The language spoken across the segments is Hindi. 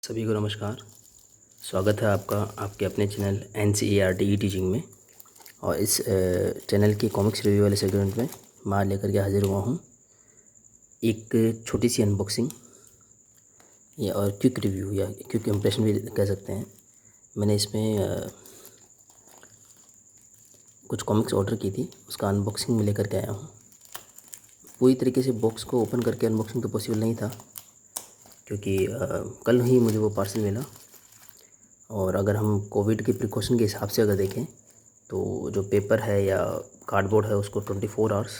सभी को नमस्कार। स्वागत है आपका आपके अपने चैनल NCERT टीचिंग में। और इस चैनल की कॉमिक्स रिव्यू वाले सेगमेंट में मैं लेकर के हाजिर हुआ हूँ एक छोटी सी अनबॉक्सिंग या और क्विक रिव्यू या क्विक इम्प्रेशन भी कह सकते हैं। मैंने इसमें कुछ कॉमिक्स ऑर्डर की थी, उसका अनबॉक्सिंग में लेकर के आया हूँ। पूरी तरीके से बॉक्स को ओपन करके अनबॉक्सिंग तो पॉसिबल नहीं था, क्योंकि कल ही मुझे वो पार्सल मिला। और अगर हम कोविड के प्रिकॉशन के हिसाब से अगर देखें तो जो पेपर है या कार्डबोर्ड है उसको 24 आवर्स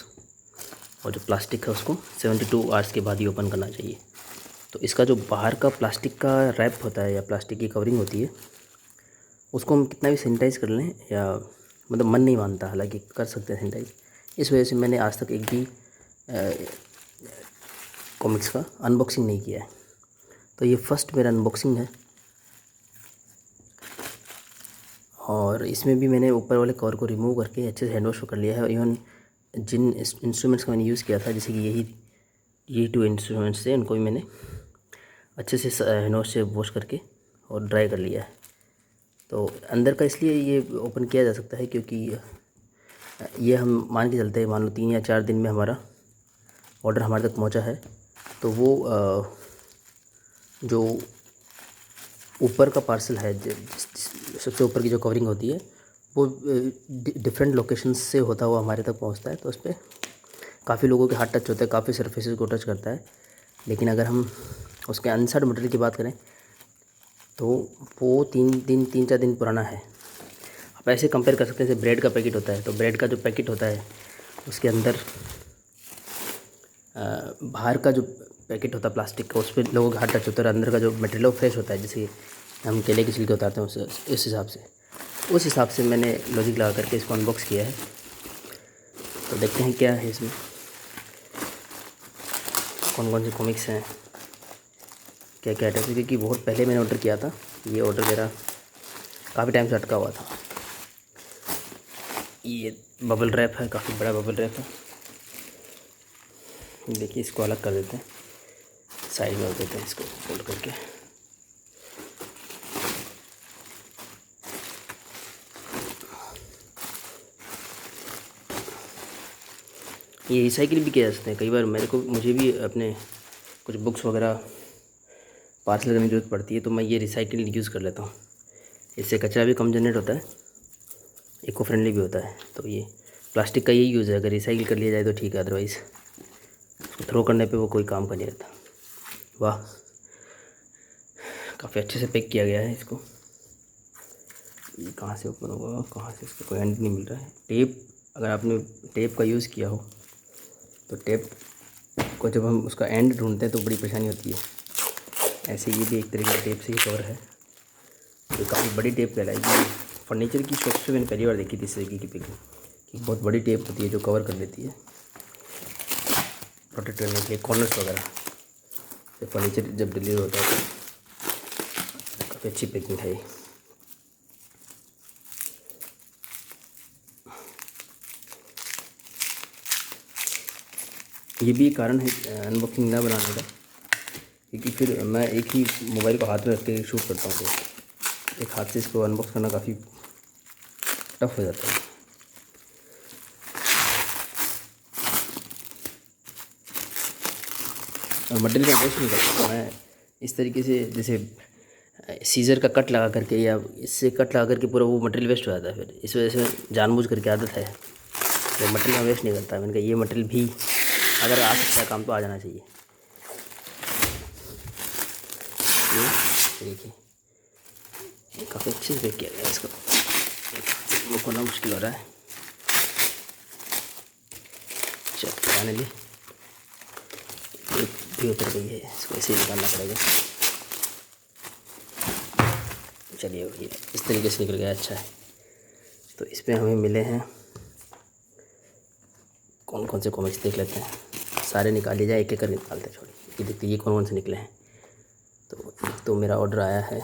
और जो प्लास्टिक है उसको 72 आवर्स के बाद ही ओपन करना चाहिए। तो इसका जो बाहर का प्लास्टिक का रैप होता है या प्लास्टिक की कवरिंग होती है, उसको हम कितना भी सैनिटाइज़ कर लें या मतलब मन नहीं मानता, हालांकि कर सकते हैं सैनिटाइज। इस वजह से मैंने आज तक एक भी कॉमिक्स का अनबॉक्सिंग नहीं किया है। तो ये फर्स्ट मेरा अनबॉक्सिंग है। और इसमें भी मैंने ऊपर वाले कवर को रिमूव करके अच्छे से हैंड वॉश कर लिया है। और इवन जिन इंस्ट्रूमेंट्स का मैंने यूज़ किया था, जैसे कि यही 2 इंस्ट्रूमेंट्स थे, उनको भी मैंने अच्छे से हैंड वॉश से वॉश करके और ड्राई कर लिया है। तो अंदर का इसलिए ये ओपन किया जा सकता है क्योंकि ये हम मान के चलते हैं, मान लो 3 या 4 दिन में हमारा ऑर्डर हमारे तक पहुंचा है, तो वो जो ऊपर का पार्सल है, सबसे ऊपर की जो कवरिंग होती है, वो डिफरेंट लोकेशंस से होता हुआ हमारे तक पहुंचता है। तो उस पर काफ़ी लोगों के हाथ टच होता है, काफ़ी सरफेसेस को टच करता है। लेकिन अगर हम उसके अनसाइड मटेरियल की बात करें तो वो 3-4 दिन पुराना है। आप ऐसे कंपेयर कर सकते हैं, जैसे ब्रेड का पैकेट होता है, तो ब्रेड का जो पैकेट होता है उसके अंदर बाहर का जो पैकेट होता है प्लास्टिक का, उस पर लोगों का हाथ टच होता है। और अंदर का जो मटेरियल वो फ्रेश होता है, जैसे हम केले की छिलके उतारते हैं उस हिसाब से मैंने लॉजिक लगा करके इसको अनबॉक्स किया है। तो देखते हैं क्या है इसमें, कौन कौन से कॉमिक्स हैं, क्या क्या आइटम्स है। क्योंकि बहुत पहले मैंने ऑर्डर किया था, ये ऑर्डर मेरा काफ़ी टाइम से अटका हुआ था। ये बबल रैप है, काफ़ी बड़ा बबल रैप है। देखिए, इसको अलग कर देते हैं, साइड में रख देते हैं इसको फोल्ड करके। ये रिसाइकिल भी किया जा सकते हैं। कई बार मुझे भी अपने कुछ बुक्स वगैरह पार्सल करने की ज़रूरत पड़ती है, तो मैं ये रिसाइकिल यूज़ कर लेता हूँ। इससे कचरा भी कम जनरेट होता है, इको फ्रेंडली भी होता है। तो ये प्लास्टिक का यही यूज़ है, अगर रिसाइकिल कर लिया जाए तो ठीक है, अदरवाइज़ उसको थ्रो करने पे वो कोई काम का नहीं रहता। वाह, काफ़ी अच्छे से पैक किया गया है इसको। ये कहाँ से ओपन होगा, कहाँ से, इसका कोई एंड नहीं मिल रहा है। टेप, अगर आपने टेप का यूज़ किया हो तो टेप को जब हम उसका एंड ढूंढते हैं तो बड़ी परेशानी होती है। ऐसे ये भी एक तरीके का टेप से ही कवर है, तो काफ़ी बड़ी टेप कहलाएगी। फर्नीचर की शॉप से मैंने पहली बार देखी थी इस तरीके की पैकिंग, कि बहुत बड़ी टेप होती है जो कवर कर लेती है, प्रोटेक्ट करने के लिए कॉर्नर्स वगैरह। तो फर्नीचर जब डिलीवर होता है तो काफ़ी अच्छी पैकिंग है। ये भी एक कारण है अनबॉक्सिंग ना बनाने का, क्योंकि फिर मैं एक ही मोबाइल को हाथ में रख के शूट करता हूँ, तो एक हाथ से इसको अनबॉक्स करना काफ़ी टफ हो जाता है। और मटेरियल का वेस्ट नहीं करता मैं इस तरीके से, जैसे सीज़र का कट लगा करके या इससे कट लगा करके पूरा वो मटेरियल वेस्ट हो जाता है। फिर इस वजह से जानबूझ करके आदत है, तो मटेरियल का वेस्ट नहीं करता। मैंने कहा ये मटेरियल भी अगर आ सकता है काम तो आ जाना चाहिए। ये देखिए, ये काफ़ी अच्छे से पैक किया गया है। इसको वो खोलना मुश्किल हो रहा है। चल, फाइनली भी उतर गई है, इसको ऐसे ही निकालना पड़ेगा। चलिए, ये इस तरीके से निकल गया, अच्छा है। तो इसमें हमें मिले हैं कौन कौन से कॉमिक्स, देख लेते हैं। सारे निकाल लिए जाए, एक एक कर निकालते हैं। छोड़ी ये देखते ये कौन कौन से निकले हैं। तो एक तो मेरा ऑर्डर आया है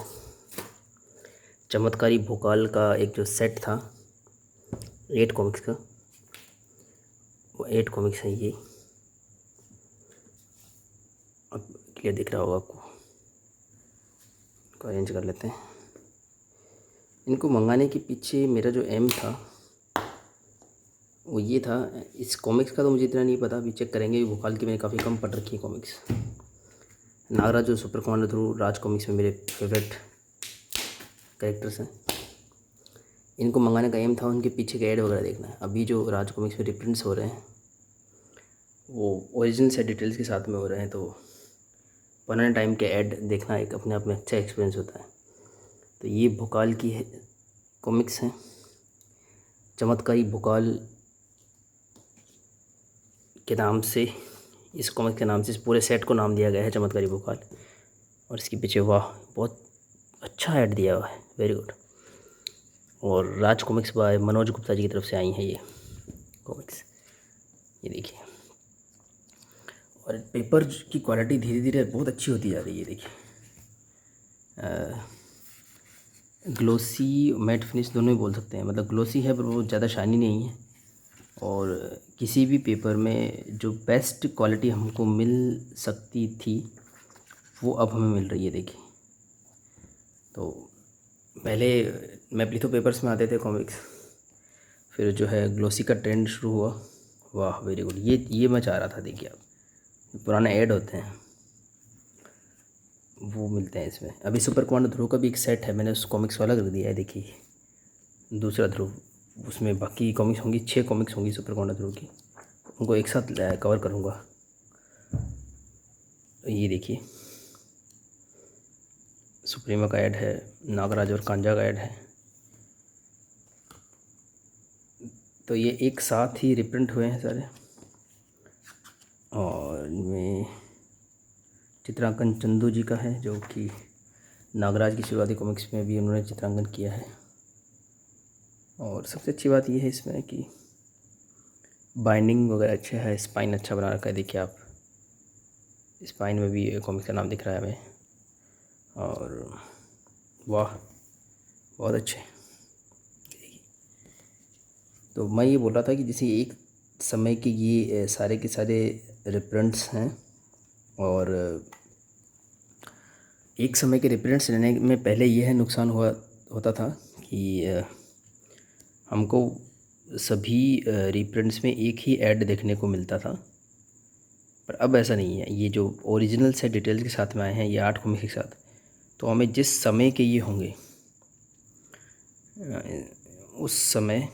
चमत्कारी भोकाल का, एक जो सेट था 8 कॉमिक्स का, वो 8 कॉमिक्स हैं। ये अब क्लियर दिख रहा होगा आपको। को अरेंज कर लेते हैं। इनको मंगाने के पीछे मेरा जो एम था वो ये था। इस कॉमिक्स का तो मुझे इतना नहीं पता, अभी चेक करेंगे। भोकाल की मैंने काफ़ी कम पढ़ रखी है कॉमिक्स। नागराज जो सुपर कमांडो ध्रुव राज कॉमिक्स में मेरे फेवरेट कैरेक्टर्स हैं। इनको मंगाने का एम था उनके पीछे के ऐड वगैरह देखना है। अभी जो राज कॉमिक्स में रिप्रिंट्स हो रहे हैं वो ओरिजिनल से डिटेल्स के साथ में हो रहे हैं, तो पुराने टाइम के ऐड देखना एक अपने आप में अच्छा एक्सपीरियंस होता है। तो ये भोकाल की है कॉमिक्स हैं। चमत्कारी भोकाल के नाम से, इस कॉमिक के नाम से इस पूरे सेट को नाम दिया गया है चमत्कारी भोकाल। और इसके पीछे वाह बहुत अच्छा ऐड दिया हुआ है, वेरी गुड। और राज कॉमिक्स बाय मनोज गुप्ता जी की तरफ से आई हैं ये कॉमिक्स, ये देखिए। और पेपर की क्वालिटी धीरे धीरे बहुत अच्छी होती जा रही है, देखिए। ग्लोसी मैट फिनिश दोनों ही बोल सकते हैं, मतलब ग्लोसी है पर वो ज़्यादा शाइनी नहीं है। और किसी भी पेपर में जो बेस्ट क्वालिटी हमको मिल सकती थी वो अब हमें मिल रही है, देखिए। तो पहले मैप्लिथो पेपर्स में आते थे कॉमिक्स, फिर जो है ग्लोसी का ट्रेंड शुरू हुआ। वाह वेरी गुड, ये मैं चाह रहा था। देखिए आप पुराने ऐड होते हैं वो मिलते हैं इसमें। अभी सुपर कमांडो ध्रुव का भी एक सेट है, मैंने उस कॉमिक्स वाला कर दिया है, देखिए दूसरा ध्रुव। उसमें बाकी कॉमिक्स होंगी, 6 कॉमिक्स होंगी सुपर कमांडो ध्रुव की, उनको एक साथ कवर करूँगा। ये देखिए सुप्रीमा का ऐड है, नागराज और कांजा का ऐड है। तो ये एक साथ ही रिप्रिंट हुए हैं सारे। और इनमें चित्रांकन चंदू जी का है, जो कि नागराज की शुरुआती कॉमिक्स में भी उन्होंने चित्रांकन किया है। और सबसे अच्छी बात यह है इसमें कि बाइंडिंग वगैरह अच्छा है, स्पाइन अच्छा बना रखा है, देखिए आप स्पाइन में भी कॉमिक्स का नाम दिख रहा है हमें। और वाह बहुत अच्छे। तो मैं ये बोल रहा था कि जैसे एक समय के ये सारे के सारे रिप्रिंट्स हैं, और एक समय के रिप्रिंट्स लेने में पहले यह नुकसान होता था कि हमको सभी रिप्रिंट्स में एक ही ऐड देखने को मिलता था। पर अब ऐसा नहीं है, ये जो ओरिजिनल से डिटेल्स के साथ में आए हैं, ये 8 कॉमिक्स के साथ, तो हमें जिस समय के ये होंगे उस समय,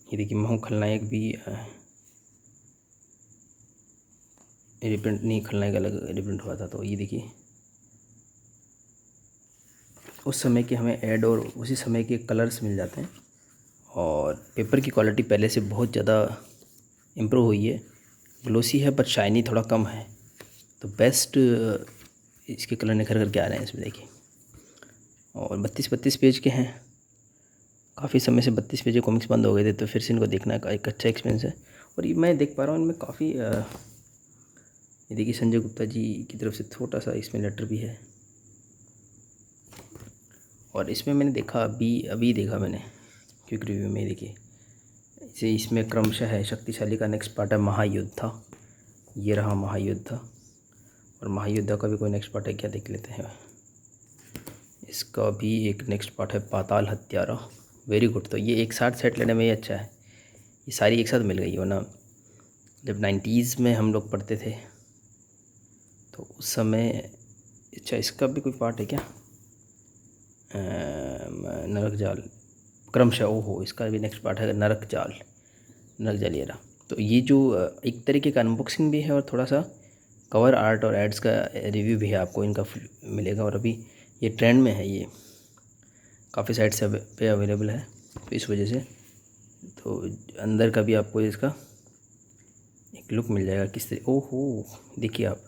ये देखिए महू खलनायक भी रिप्रिंट नहीं, खलनायक अलग रिप्रिंट हुआ था। तो ये देखिए उस समय के हमें ऐड और उसी समय के कलर्स मिल जाते हैं। और पेपर की क्वालिटी पहले से बहुत ज़्यादा इम्प्रूव हुई है। ग्लोसी है पर शाइनी थोड़ा कम है, तो बेस्ट इसके कलर निखर करके आ रहे हैं इसमें, देखिए। और 32 पेज के हैं, काफ़ी समय से 32 पेज के कॉमिक्स बंद हो गए थे, तो फिर से इनको देखना का एक अच्छा एक्सपीरियंस है। और ये मैं देख पा रहा हूँ इनमें काफ़ी ये देखिए संजय गुप्ता जी की तरफ से छोटा सा इसमें लेटर भी है। और इसमें मैंने देखा अभी देखा मैंने क्विक रिव्यू में, देखिए इसे इसमें क्रमशः है शक्तिशाली का नेक्स्ट पार्ट है महायुद्धा। ये रहा महायुद्धा, और महायुद्धा का भी कोई नेक्स्ट पार्ट है क्या, देख लेते हैं। इसका भी एक नेक्स्ट पार्ट है पाताल हत्यारा, वेरी गुड। तो ये एक साथ सेट लेने में ही अच्छा है, ये सारी एक साथ मिल गई। वरना जब 90s में हम लोग पढ़ते थे तो उस समय, अच्छा इसका भी कोई पार्ट है क्या, नरक जाल क्रमशः, ओहो इसका भी नेक्स्ट पार्ट है नरक जाल ये रहा। तो ये जो एक तरीके का अनबॉक्सिंग भी है और थोड़ा सा कवर आर्ट और एड्स का रिव्यू भी है, आपको इनका मिलेगा। और अभी ये ट्रेंड में है, ये काफ़ी साइट से पे अवेलेबल है, तो इस वजह से तो अंदर का भी आपको इसका एक लुक मिल जाएगा किस तरह। ओहो देखिए आप,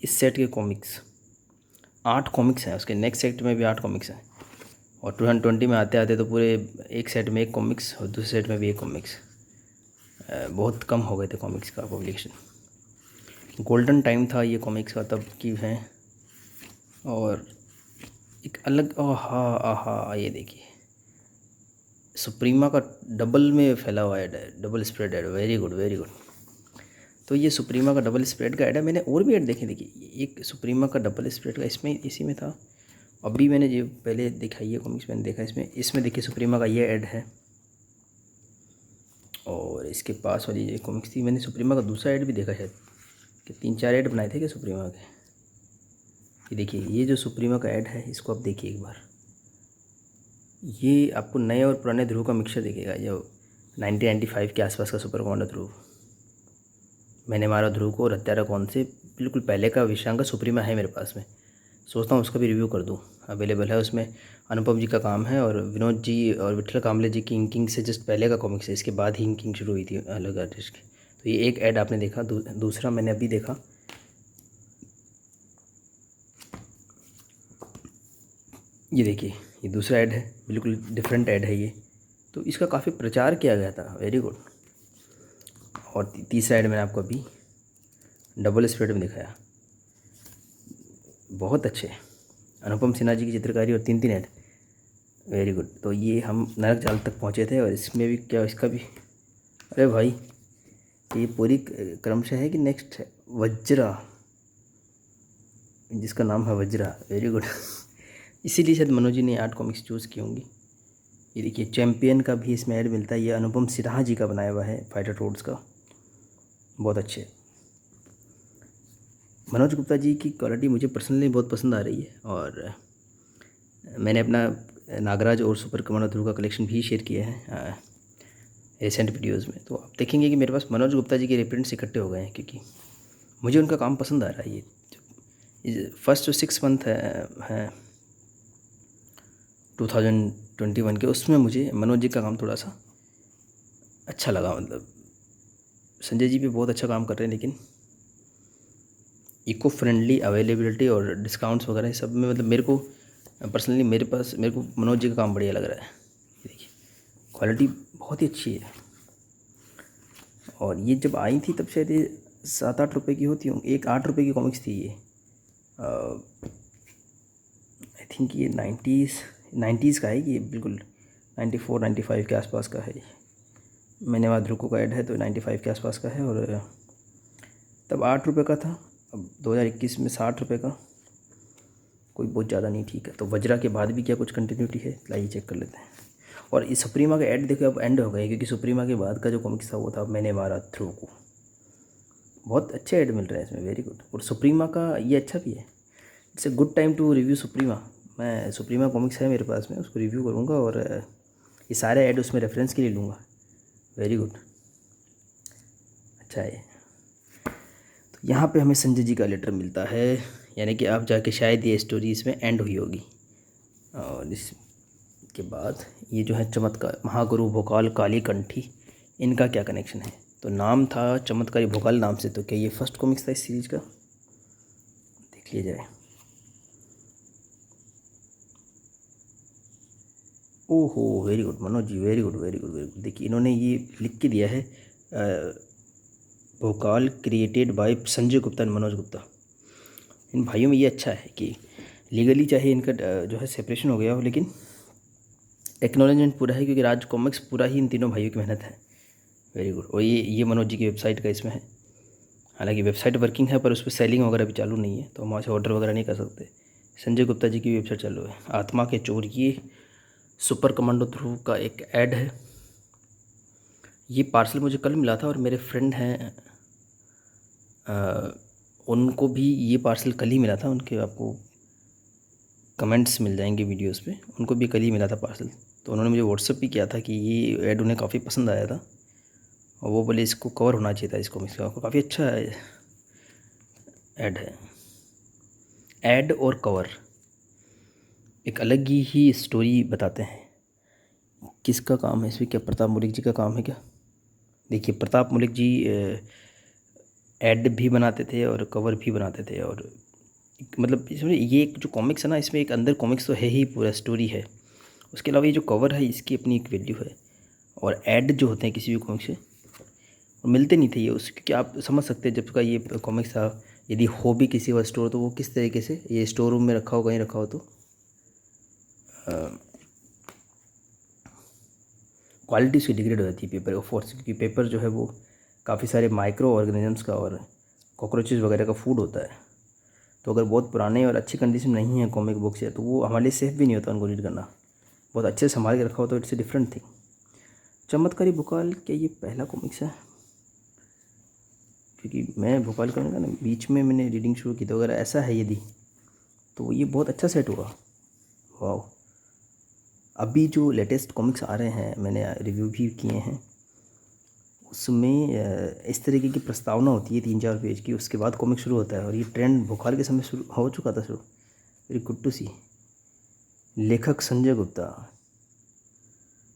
इस सेट के कॉमिक्स 8 कॉमिक्स हैं, उसके नेक्स्ट सेट में भी 8 कॉमिक्स हैं। और 2020 में आते आते तो पूरे एक सेट में एक कॉमिक्स और दूसरे सेट में भी एक कॉमिक्स, बहुत कम हो गए थे कॉमिक्स का पब्लिकेशन। गोल्डन टाइम था ये कॉमिक्स का तब की है। और एक अलग आहा ये देखिए सुप्रीमा का डबल में फैला हुआ है, डबल स्प्रेड है, वेरी गुड वेरी गुड। तो ये सुप्रीमा का डबल स्प्रेड का ऐड है। मैंने और भी ऐड देखे, देखिए एक सुप्रीमा का डबल स्प्रेड का इसमें इसी में था। अभी मैंने जो पहले दिखाई है कॉमिक्स मैंने देखा इसमें देखिए सुप्रीमा का ये ऐड है। और इसके पास वाली ये कॉमिक्स थी, मैंने सुप्रीमा का दूसरा ऐड भी देखा शायद, कि 3-4 ऐड बनाए थे क्या सुप्रीमा के। ये देखिए ये जो सुप्रीमा का ऐड है इसको आप देखिए एक बार। ये आपको नए और पुराने ध्रुव का मिक्सचर दिखेगा, जो 1995 के आसपास का सुपर कमांडो ध्रुव। मैंने मारा ध्रुव को और हत्यारा कौन से बिल्कुल पहले का विषांग का सुप्रीमा है मेरे पास में, सोचता हूँ उसका भी रिव्यू कर दूँ। अवेलेबल है, उसमें अनुपम जी का काम है और विनोद जी और विठल कामले जी की इंकिंग से जस्ट पहले का कॉमिक्स है, इसके बाद ही इंकिंग शुरू हुई थी अलग आर्टिस्ट की। तो ये एक ऐड आपने देखा। दूसरा मैंने अभी देखा, ये देखिए ये दूसरा ऐड है, बिल्कुल डिफरेंट ऐड है ये। तो इसका काफ़ी प्रचार किया गया था, वेरी गुड। और तीसरा ऐड मैंने आपको अभी डबल स्प्रेड में दिखाया, बहुत अच्छे अनुपम सिन्हा जी की चित्रकारी और 3-3 ऐड, वेरी गुड। तो ये हम नरक जाल तक पहुँचे थे और इसमें भी क्या इसका भी, अरे भाई ये पूरी क्रमशः है कि नेक्स्ट है वज्रा, जिसका नाम है वज्रा, वेरी गुड। इसीलिए शायद मनोज जी ने 8 कॉमिक्स चूज़ की होंगी। ये देखिए चैम्पियन का भी इसमें ऐड मिलता है, ये अनुपम सिन्हा जी का बनाया हुआ है फाइटर रोड्स का, बहुत अच्छे। मनोज गुप्ता जी की क्वालिटी मुझे पर्सनली बहुत पसंद आ रही है। और मैंने अपना नागराज और सुपर कमांडो ध्रुव का कलेक्शन भी शेयर किया है रिसेंट वीडियोज़ में। तो आप देखेंगे कि मेरे पास मनोज गुप्ता जी के रिप्रिंट्स इकट्ठे हो गए हैं, क्योंकि मुझे उनका काम पसंद आ रहा है। ये फर्स्ट जो 6 मंथ है 2021 के, उसमें मुझे मनोज जी का काम थोड़ा सा अच्छा लगा। मतलब संजय जी भी बहुत अच्छा काम कर रहे हैं, लेकिन इको फ्रेंडली अवेलेबिलिटी और डिस्काउंट्स वगैरह सब में मतलब मेरे को पर्सनली मेरे को मनोज जी का काम बढ़िया लग रहा है। देखिए क्वालिटी बहुत ही अच्छी है। और ये जब आई थी तब शायद ये 7-8 रुपये की होती होंगी, एक 8 रुपये की कॉमिक्स थी ये। आई थिंक ये 90s का है ये, बिल्कुल 94-95 के आसपास का है। मैंने वहाँ ध्रुको का ऐड है तो 95 के आसपास का है। और तब 8 रुपये का था, अब 2021 में 60 रुपये का, कोई बहुत ज़्यादा नहीं, ठीक है। तो वज्रा के बाद भी क्या कुछ कंटिन्यूटी है, लाइए चेक कर लेते हैं। और इस सुप्रीमा का ऐड देखो अब एंड हो गए, क्योंकि सुप्रीमा के बाद का जो कॉमिक्स था वो था मैंने मारा ध्रुव को। बहुत अच्छे ऐड मिल रहे हैं इसमें, वेरी गुड। और सुप्रीमा का ये अच्छा भी है, it's a good time to review Suprima. मैं सुप्रीमा कॉमिक्स है मेरे पास में, उसको रिव्यू करूँगा और ये सारे ऐड उसमें रेफरेंस के लिए लूँगा, वेरी गुड, अच्छा है। तो यहाँ पे हमें संजय जी का लेटर मिलता है, यानी कि आप जाके शायद ये स्टोरी इसमें एंड हुई होगी। और इसके बाद ये जो है चमत्कार महागुरु भोकाल काली कंठी, इनका क्या कनेक्शन है। तो नाम था चमत्कारी भोकाल नाम से, तो क्या ये फर्स्ट कॉमिक्स था इस सीरीज का, देख लिया जाए। ओहो very good Manoj ji, very good very good very good. देखिए इन्होंने ये लिख के दिया है Bhokal created by Sanjay Gupta and Manoj Gupta. इन भाइयों में ये अच्छा है कि लीगली चाहे इनका जो है सेपरेशन हो गया हो, लेकिन एक्नॉलेजमेंट पूरा है, क्योंकि राज कॉमिक्स पूरा ही इन तीनों भाइयों की मेहनत है, वेरी गुड। और ये मनोज जी की वेबसाइट का इसमें है, हालांकि वेबसाइट वर्किंग है पर उस पर सेलिंग वगैरह भी चालू नहीं है, तो हम वहाँ से ऑर्डर वगैरह नहीं कर सकते। संजय गुप्ता जी की वेबसाइट चालू है। आत्मा के चोर, ये सुपर कमांडो ध्रुव का एक ऐड है। ये पार्सल मुझे कल मिला था और मेरे फ्रेंड हैं उनको भी ये पार्सल कल ही मिला था। उनके आपको कमेंट्स मिल जाएंगे वीडियोस पे, उनको भी कल ही मिला था पार्सल। तो उन्होंने मुझे व्हाट्सअप भी किया था कि ये ऐड उन्हें काफ़ी पसंद आया था और वो बोले इसको कवर होना चाहिए था, इसको मिस काफ़ी अच्छा ऐड है। ऐड और कवर एक अलग ही स्टोरी बताते हैं। किसका काम है इसमें, क्या प्रताप मलिक जी का काम है क्या। देखिए प्रताप मलिक जी ऐड भी बनाते थे और कवर भी बनाते थे। और मतलब इसमें ये एक जो कॉमिक्स है ना, इसमें एक अंदर कॉमिक्स तो है ही, पूरा स्टोरी है। उसके अलावा ये जो कवर है इसकी अपनी एक वैल्यू है। और ऐड जो होते हैं किसी भी कॉमिक्स से, और मिलते नहीं थे ये उस, क्योंकि आप समझ सकते हैं जब का ये कॉमिक्स था, यदि हो भी किसी का स्टोर तो वो किस तरीके से ये स्टोर रूम में रखा हो, कहीं रखा हो, तो क्वालिटी उसकी डिग्रेड हो जाती है पेपर फोर्स, क्योंकि पेपर जो है वो काफ़ी सारे माइक्रो ऑर्गेनिजम्स का और कॉकरोचेस वगैरह का फूड होता है। तो अगर बहुत पुराने और अच्छी कंडीशन में नहीं है कॉमिक बुक्स है तो वो हमारे लिए सेफ़ भी नहीं होता उनको रीड करना। बहुत अच्छे से संभाल के रखा हो तो इट्स ए डिफरेंट थिंग। चमत्कारी भोकाल क्या ये पहला कॉमिक्स है? क्योंकि मैं भोकाल का ना बीच में मैंने रीडिंग शुरू की, तो अगर ऐसा है यदि तो ये बहुत अच्छा सेट होगा। वाह, अभी जो लेटेस्ट कॉमिक्स आ रहे हैं मैंने रिव्यू भी किए हैं, उसमें इस तरीके की प्रस्तावना होती है 3-4 पेज की, उसके बाद कॉमिक शुरू होता है और ये ट्रेंड भोकाल के समय शुरू हो चुका था शुरू। वेरी गुड टू सी। लेखक संजय गुप्ता,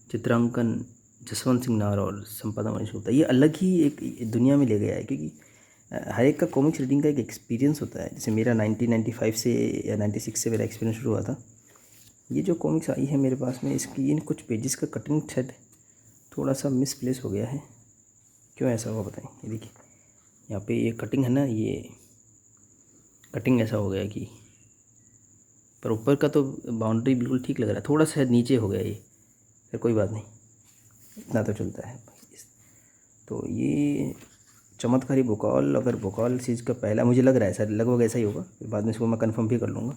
चित्रांकन जसवंत सिंह नार और संपादन मनीष गुप्ता। ये अलग ही एक दुनिया में ले गया है, क्योंकि हर एक का कॉमिक्स रीडिंग का एक एक्सपीरियंस होता है। जैसे मेरा 1995 से या 96 से मेरा एक्सपीरियंस शुरू हुआ था। ये जो कॉमिक्स आई है मेरे पास में, इसकी इन कुछ पेजेस का कटिंग थ्रेड थोड़ा सा मिसप्लेस हो गया है। क्यों ऐसा हुआ बताएं? ये देखिए यहाँ पे ये कटिंग है ना, ये कटिंग ऐसा हो गया कि पर ऊपर का तो बाउंड्री बिल्कुल ठीक लग रहा है, थोड़ा सा नीचे हो गया ये। फिर कोई बात नहीं, इतना तो चलता है। तो ये चमत्कारी भोकाल, अगर भोकाल सीरीज़ का पहला, मुझे लग रहा है सर लगभग ऐसा ही होगा, फिर बाद में इसको मैं कंफर्म भी कर लूँगा।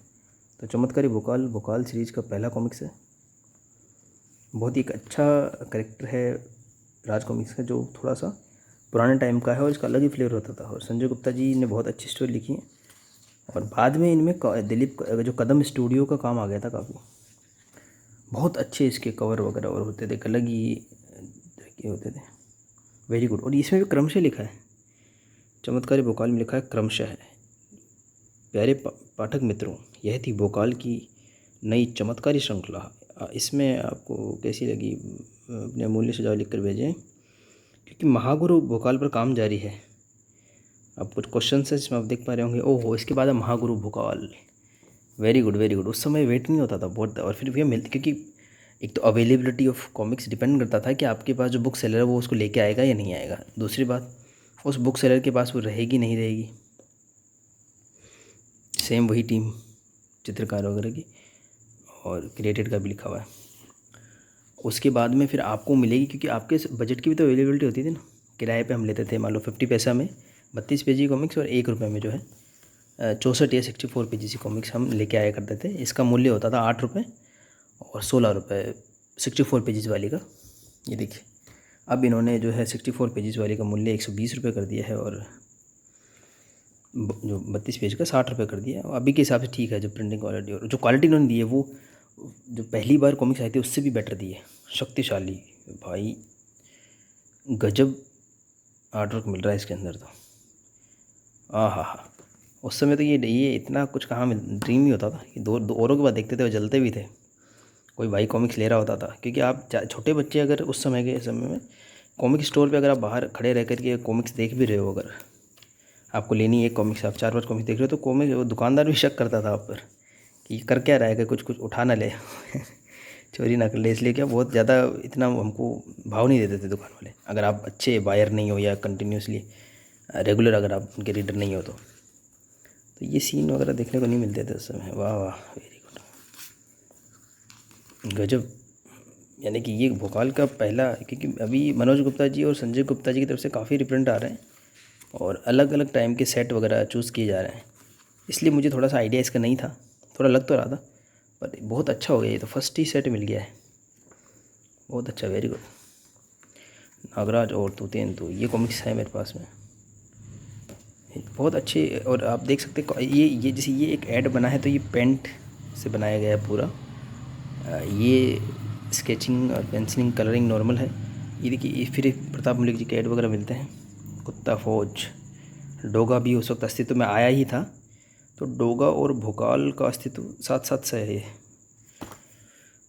तो चमत्कारी भोकाल भोकाल सीरीज़ का पहला कॉमिक्स है। बहुत ही एक अच्छा करेक्टर है राज कॉमिक्स का, जो थोड़ा सा पुराने टाइम का है और इसका अलग ही फ्लेवर होता था। और संजय गुप्ता जी ने बहुत अच्छी स्टोरी लिखी है और बाद में इनमें दिलीप जो कदम स्टूडियो का काम आ गया था काफ़ी। बहुत अच्छे इसके कवर वगैरह और होते थे, अलग ही तरीके होते थे। Very good. और इसमें भी क्रमशः लिखा है, चमत्कारी भोकाल में लिखा है क्रमशः है। प्यारे पाठक मित्रों, यह थी भोकाल की नई चमत्कारी श्रृंखला। इसमें आपको कैसी लगी अपने अमूल्य सुझाव लिख कर भेजें, क्योंकि महागुरु भोकाल पर काम जारी है। अब कुछ क्वेश्चन है जिसमें आप देख पा रहे होंगे, ओहो इसके बाद Mahaguru Bhokaal. Very good very good. उस समय वेट नहीं होता था बहुत, और फिर भैया मिलती, क्योंकि एक तो अवेलेबिलिटी ऑफ कॉमिक्स डिपेंड करता था कि आपके पास जो बुक सेलर है वो उसको लेके आएगा या नहीं आएगा। दूसरी बात, उस बुक सेलर के पास वो रहेगी नहीं रहेगी। सेम वही टीम चित्रकार वगैरह की और क्रिएटेड का भी लिखा हुआ है। उसके बाद में फिर आपको मिलेगी, क्योंकि आपके बजट की भी तो अवेलेबिलिटी होती थी ना। किराए पे हम लेते थे, मान लो 50 पैसा में 32 पेज की कॉमिक्स और 1 रुपये में जो है 64 या 64 पेजेस की कॉमिक्स हम लेके आया करते थे। इसका मूल्य होता था 8 रुपये और 16 रुपये 64 पेजेस वाली का। ये देखिए अब इन्होंने जो है 64 पेजेस वाली का मूल्य 120 रुपये कर दिया है और जो 32 पेज का 60 रुपये कर दिया है। अभी के हिसाब से ठीक है, जो प्रिंटिंग क्वालिटी और जो क्वालिटी इन्होंने दी है वो जो पहली बार कॉमिक्स आई थी उससे भी बेटर दी है। शक्तिशाली भाई, गजब आर्ट वर्क मिल रहा है इसके अंदर तो। हाँ, उस समय तो ये इतना कुछ कहाँ मिल, ड्रीम ही होता था कि दो औरों के बाद देखते थे और जलते भी थे कोई भाई कॉमिक्स ले रहा होता था। क्योंकि आप छोटे बच्चे अगर उस समय के समय में कॉमिक स्टोर पे अगर आप बाहर खड़े रह कर के कॉमिक्स देख भी रहे हो, अगर आपको लेनी है एक कॉमिक्स, आप 4-5 कॉमिक्स देख रहे हो, तो कॉमिक वो दुकानदार भी शक करता था आप पर कि कर क्या रहा है, कि कुछ उठा ना ले चोरी ना कर ले। इसलिए क्या बहुत ज़्यादा इतना हमको भाव नहीं देते थे दुकान वाले, अगर आप अच्छे बायर नहीं हो या कंटिन्यूसली रेगुलर अगर आप उनके रीडर नहीं हो तो ये सीन वगैरह देखने को नहीं मिलते थे उस समय। वाह वाह, वेरी गुड, गजब। यानी कि ये भोकाल का पहला, क्योंकि अभी मनोज गुप्ता जी और संजय गुप्ता जी की तरफ से काफ़ी रिप्रिंट आ रहे हैं और अलग अलग टाइम के सेट वगैरह चूज़ किए जा रहे हैं, इसलिए मुझे थोड़ा सा आइडिया इसका नहीं था, थोड़ा लग तो रहा था, पर बहुत अच्छा हो गया। ये तो फर्स्ट ही सेट मिल गया है, बहुत अच्छा, वेरी गुड। नागराज और तूतेन, तो ये कॉमिक्स है मेरे पास में, बहुत अच्छे। और आप देख सकते हैं ये जैसे ये एक ऐड बना है तो ये पेंट से बनाया गया है पूरा। ये स्केचिंग और पेंसिलिंग कलरिंग नॉर्मल है। ये देखिए फिर प्रताप मलिक जी के ऐड वगैरह मिलते हैं। कुत्ता फौज, डोगा भी उस वक्त अस्तित्व में आया ही था, तो डोगा और भोकाल का अस्तित्व साथ साथ से है।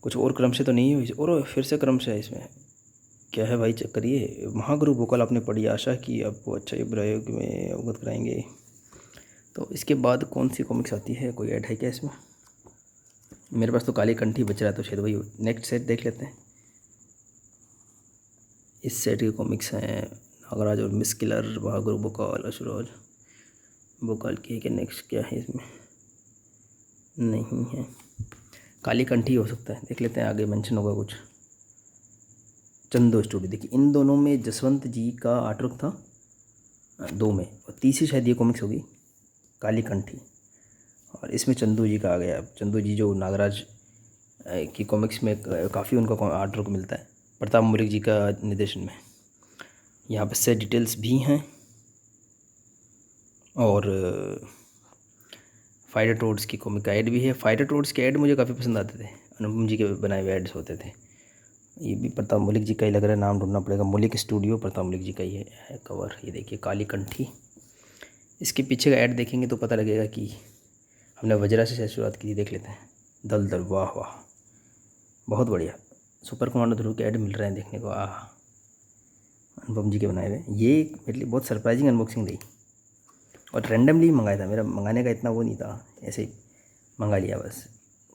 कुछ और क्रम से तो नहीं हुई, और फिर से क्रम से है इसमें। क्या है भाई, चेक करिए। महागुरु भोकाल आपने पढ़ी, आशा की आपको अच्छा प्रयोग में अवगत कराएंगे। तो इसके बाद कौन सी कॉमिक्स आती है, कोई ऐड है क्या इसमें? मेरे पास तो काली कंठी बच रहा है, तो शायद वही नेक्स्ट सेट देख लेते हैं। इस सेट के कॉमिक्स हैं नागराज और मिस किलर, महागुरु भोकाल, असुराज भोकाल की है क्या? नेक्स्ट क्या है इसमें? नहीं है, काली कंठी हो सकता है, देख लेते हैं आगे मेंशन होगा कुछ। चंदो स्टूडियो, देखिए इन दोनों में जसवंत जी का आर्टवर्क था 2 में, और तीसरी शायद ये कॉमिक्स होगी काली कंठी। और इसमें चंदू जी का आ गया। चंदू जी जो नागराज की कॉमिक्स में काफ़ी उनका आर्ट वर्क मिलता है, प्रताप मलिक जी का निर्देशन में। यहाँ पर से डिटेल्स भी हैं। और फाइटर टोड्स की कॉमिक का ऐड भी है। फाइटर टोड्स के ऐड मुझे काफ़ी पसंद आते थे, अनुपम जी के बनाए हुए ऐड्स होते थे। ये भी प्रताप मलिक जी का ही लग रहा है, नाम ढूंढना पड़ेगा। मलिक स्टूडियो, प्रताप मलिक जी का ही है कवर। ये देखिए काली कंठी। इसके पीछे का ऐड देखेंगे तो पता लगेगा कि हमने वज्रा से शुरुआत की थी। देख लेते हैं। दल दल, वाह वाह, बहुत बढ़िया। सुपर कमांडो ध्रुव के ऐड मिल रहे हैं देखने को। अनुपम जी के बनाए हुए। ये मेरे लिए बहुत सरप्राइजिंग अनबॉक्सिंग रही, और रैंडमली मंगाया था। मेरा मंगाने का इतना वो नहीं था, ऐसे ही मंगा लिया बस।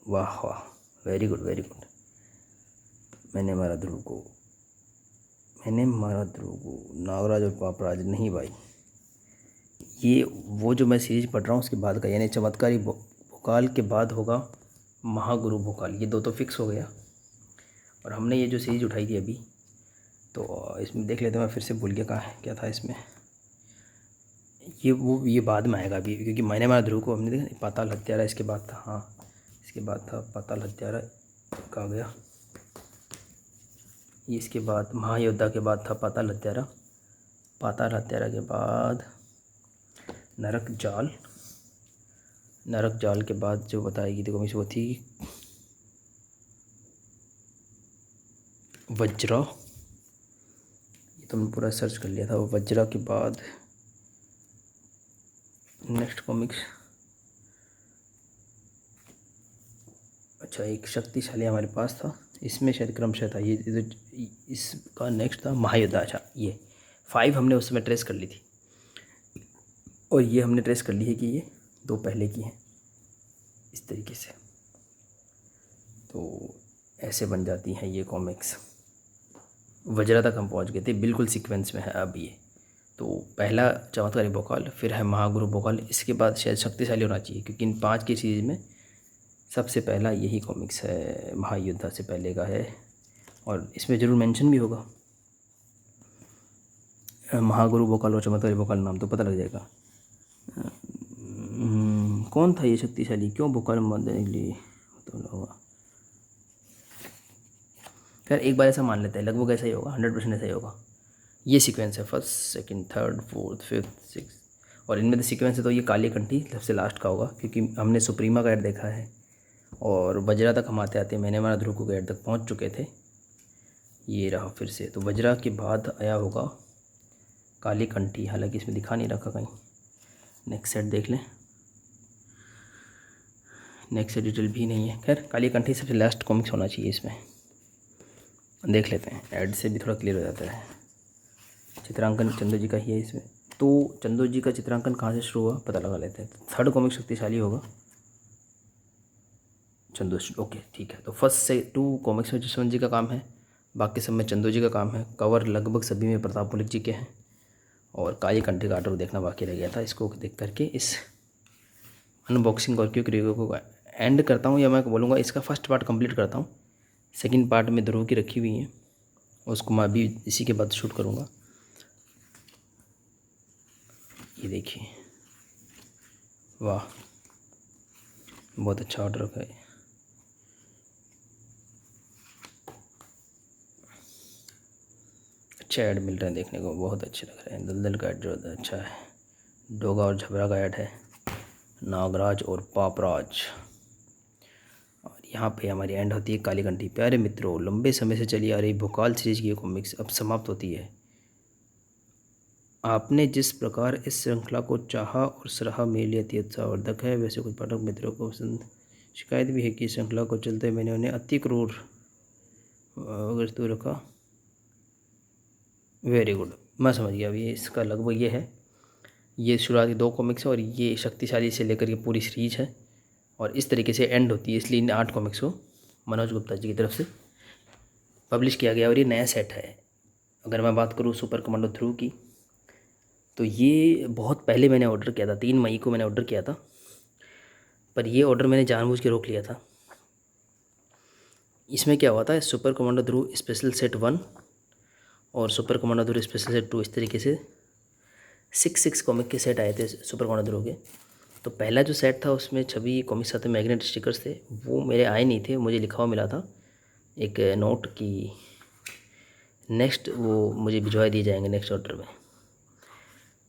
वाह वाह, वेरी गुड वेरी गुड। मैंने मारा ध्रुव को, मैंने मारा ध्रुव को, नागराज और पापराज नहीं भाई। ये वो जो मैं सीरीज पढ़ रहा हूँ उसके बाद का, यानी चमत्कारी भोकाल के बाद होगा महागुरु भोकाल। ये 2 तो फिक्स हो गया। और हमने ये जो सीरीज उठाई थी अभी, तो इसमें देख लेते हैं। मैं फिर से भूल गया कहाँ क्या था इसमें। ये बाद में आएगा अभी, क्योंकि मैंने मारा ध्रुव को हमने देखा। पाताल हत्यारा इसके बाद था। हाँ, इसके बाद था पाताल हत्यारा का आ गया। ये इसके बाद महायोद्धा के बाद था पाताल हत्यारा। पाताल हत्यारा के बाद नरक जाल। नरक जाल के बाद जो बताएगी देखो मिस, वो थी वज्रा। ये तो मैंने पूरा सर्च कर लिया था। वो वज्रा के बाद नेक्स्ट कॉमिक्स, अच्छा एक शक्तिशाली हमारे पास था। इसमें शायद क्रमशः था ये इसका नेक्स्ट था महायोद्धा। अच्छा, ये 5 हमने उस समय ट्रेस कर ली थी, और ये हमने ट्रेस कर ली है कि ये 2 पहले की हैं इस तरीके से। तो ऐसे बन जाती हैं ये कॉमिक्स। वज्रा तक हम पहुंच गए थे, बिल्कुल सीक्वेंस में है अब ये। तो पहला चमत्कारी भोकाल, फिर है महागुरु भोकाल, इसके बाद शायद शक्तिशाली होना चाहिए, क्योंकि इन 5 की सीरीज में सबसे पहला यही कॉमिक्स है। महायुद्धा से पहले का है, और इसमें ज़रूर मेंशन भी होगा महागुरु भोकाल और चमत्कारी भोकाल, नाम तो पता लग जाएगा। कौन था ये शक्तिशाली, क्यों भोकाल मारने के लिए तो होगा। खैर एक बार ऐसा मान लेते हैं, लगभग ऐसा ही होगा, 100% ऐसा ही होगा। ये सीक्वेंस है, 1st, 2nd, 3rd, 4th, 5th, 6th। और इनमें तो सीक्वेंस है तो ये काली कंठी सबसे लास्ट का होगा, क्योंकि हमने सुप्रीमा का ऐड देखा है। और वज्रा तक हम आते आते मैंने मारा ध्रुव को ऐड तक पहुंच चुके थे। ये रहा फिर से। तो वज्रा के बाद आया होगा काली कंठी, हालांकि इसमें दिखा नहीं रखा कहीं। नेक्स्ट सेट देख लें, नेक्स्ट से डिटेल भी नहीं है। खैर काली कंठी सबसे लास्ट कॉमिक्स होना चाहिए इसमें। देख लेते हैं, ऐड से भी थोड़ा क्लियर हो जाता है। चित्रांकन चंदू जी का ही है इसमें। तो चंदू जी का चित्रांकन कहाँ से शुरू हुआ पता लगा लेते हैं। तो 3rd कॉमिक शक्तिशाली होगा चंदू, ओके ठीक है। तो 1st से 2 कॉमिक्स में जसवंत जी का काम है, बाकी सब में चंदू जी का काम है। कवर लगभग सभी में प्रताप मलिक जी के हैं, और काली कंठी का आर्ट वर्क देखना बाकी रह गया था। इसको देख करके इस अनबॉक्सिंग और क्विक रिव्यू को एंड करता हूँ, या मैं बोलूँगा इसका फर्स्ट पार्ट कंप्लीट करता हूँ। सेकंड पार्ट में ध्रुव की रखी हुई है, उसको मैं अभी इसी के बाद शूट करूँगा। ये देखिए, वाह बहुत अच्छा ऑर्डर रखा है। अच्छा ऐड मिल रहा है देखने को, बहुत अच्छे लग रहे हैं। दलदल का ऐड जो अच्छा है। डोगा और झबरा का ऐड है, नागराज और पापराज। और यहाँ पे हमारी एंड होती है काली कंठी। प्यारे मित्रों, लंबे समय से चली आ रही भोकाल सीरीज की कॉमिक्स अब समाप्त होती है। आपने जिस प्रकार इस श्रृंखला को चाहा और सराहा मेरे लिए अति उत्साहवर्धक है। वैसे कुछ पाठक मित्रों को पसंद शिकायत भी है कि श्रृंखला को चलते मैंने उन्हें अति क्रूर अगर तो रखा। वेरी गुड, मैं समझ गया। अब ये इसका लगभग ये है, ये शुरुआती 2 कॉमिक्स है, और ये शक्तिशाली से लेकर के पूरी सीरीज है, और इस तरीके से एंड होती है। इसलिए इन 8 कॉमिक्स को मनोज गुप्ता जी की तरफ से पब्लिश किया गया, और ये नया सेट है। अगर मैं बात करूँ सुपर कमांडो ध्रुव की, तो ये बहुत पहले मैंने ऑर्डर किया था, 3 मई को मैंने ऑर्डर किया था। पर ये ऑर्डर मैंने जानबूझ के रोक लिया था। इसमें क्या हुआ था, सुपर कमांडो ध्रुव स्पेशल सेट 1 और सुपर कमांडो ध्रुव स्पेशल सेट 2 इस तरीके से 6 कॉमिक के सेट आए थे सुपर कॉर्नर के। तो पहला जो सेट था उसमें 26 कॉमिक्स आते, मैग्नेट स्टिकर्स थे, वो मेरे आए नहीं थे, मुझे लिखा हुआ मिला था एक नोट की नेक्स्ट वो मुझे भिजवा दिए जाएंगे नेक्स्ट ऑर्डर में।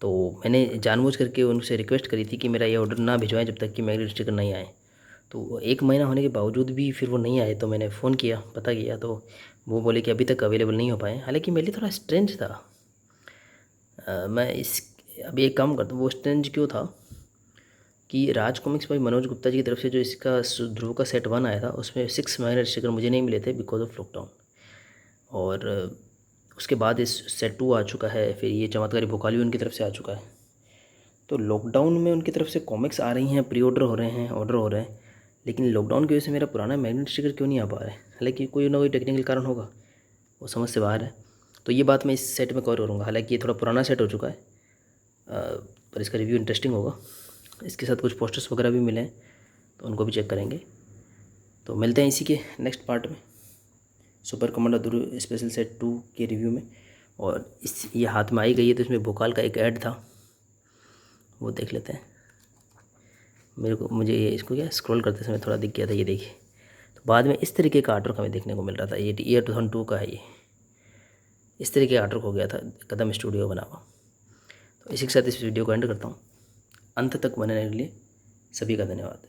तो मैंने जानबूझ करके उनसे रिक्वेस्ट करी थी कि मेरा ये ऑर्डर ना भिजवाएं जब तक कि मैग्नेट स्टिकर नहीं आए। तो 1 महीना होने के बावजूद भी फिर वो नहीं आए, तो मैंने फ़ोन किया, पता किया, तो वो बोले कि अभी तक अवेलेबल नहीं हो पाए। हालांकि मेरे लिए थोड़ा स्ट्रेंज था। मैं इस अभी एक काम करता हूँ, वो स्ट्रेंज क्यों था कि राज कॉमिक्स भाई मनोज गुप्ता जी की तरफ से जो इसका ध्रुव का सेट 1 आया था उसमें 6 मैग्नेट स्टिकर मुझे नहीं मिले थे बिकॉज ऑफ लॉकडाउन। और उसके बाद इस सेट 2 आ चुका है, फिर ये चमत्कारी भोकाल भी उनकी तरफ से आ चुका है। तो लॉकडाउन में उनकी तरफ से कॉमिक्स आ रही हैं, प्री ऑर्डर हो रहे हैं, ऑर्डर हो रहे हैं, लेकिन लॉकडाउन की वजह से मेरा पुराना मैग्नेट स्टिकर क्यों नहीं आ पा रहा है। हालांकि कोई ना कोई टेक्निकल कारण होगा, वो समझ से बाहर है। तो ये बात मैं इस सेट में कवर करूँगा। हालांकि ये थोड़ा पुराना सेट हो चुका है, पर इसका रिव्यू इंटरेस्टिंग होगा। इसके साथ कुछ पोस्टर्स वगैरह भी मिले हैं, तो उनको भी चेक करेंगे। तो मिलते हैं इसी के नेक्स्ट पार्ट में, सुपर कमांडर ध्रुव स्पेशल सेट 2 के रिव्यू में। और इस ये हाथ में आई गई है, तो इसमें भोकाल का एक ऐड था, वो देख लेते हैं। मुझे ये इसको क्या स्क्रॉल करते समय थोड़ा दिख गया था, ये देखिए। तो बाद में इस तरीके का आर्टवर्क हमें देखने को मिल रहा था। ये ईयर 2002 का है, ये इस तरीके का आर्टवर्क हो गया था, कदम स्टूडियो बना हुआ। तो इसी के साथ इस वीडियो को एंड करता हूँ। अंत तक बने रहने के लिए सभी का धन्यवाद।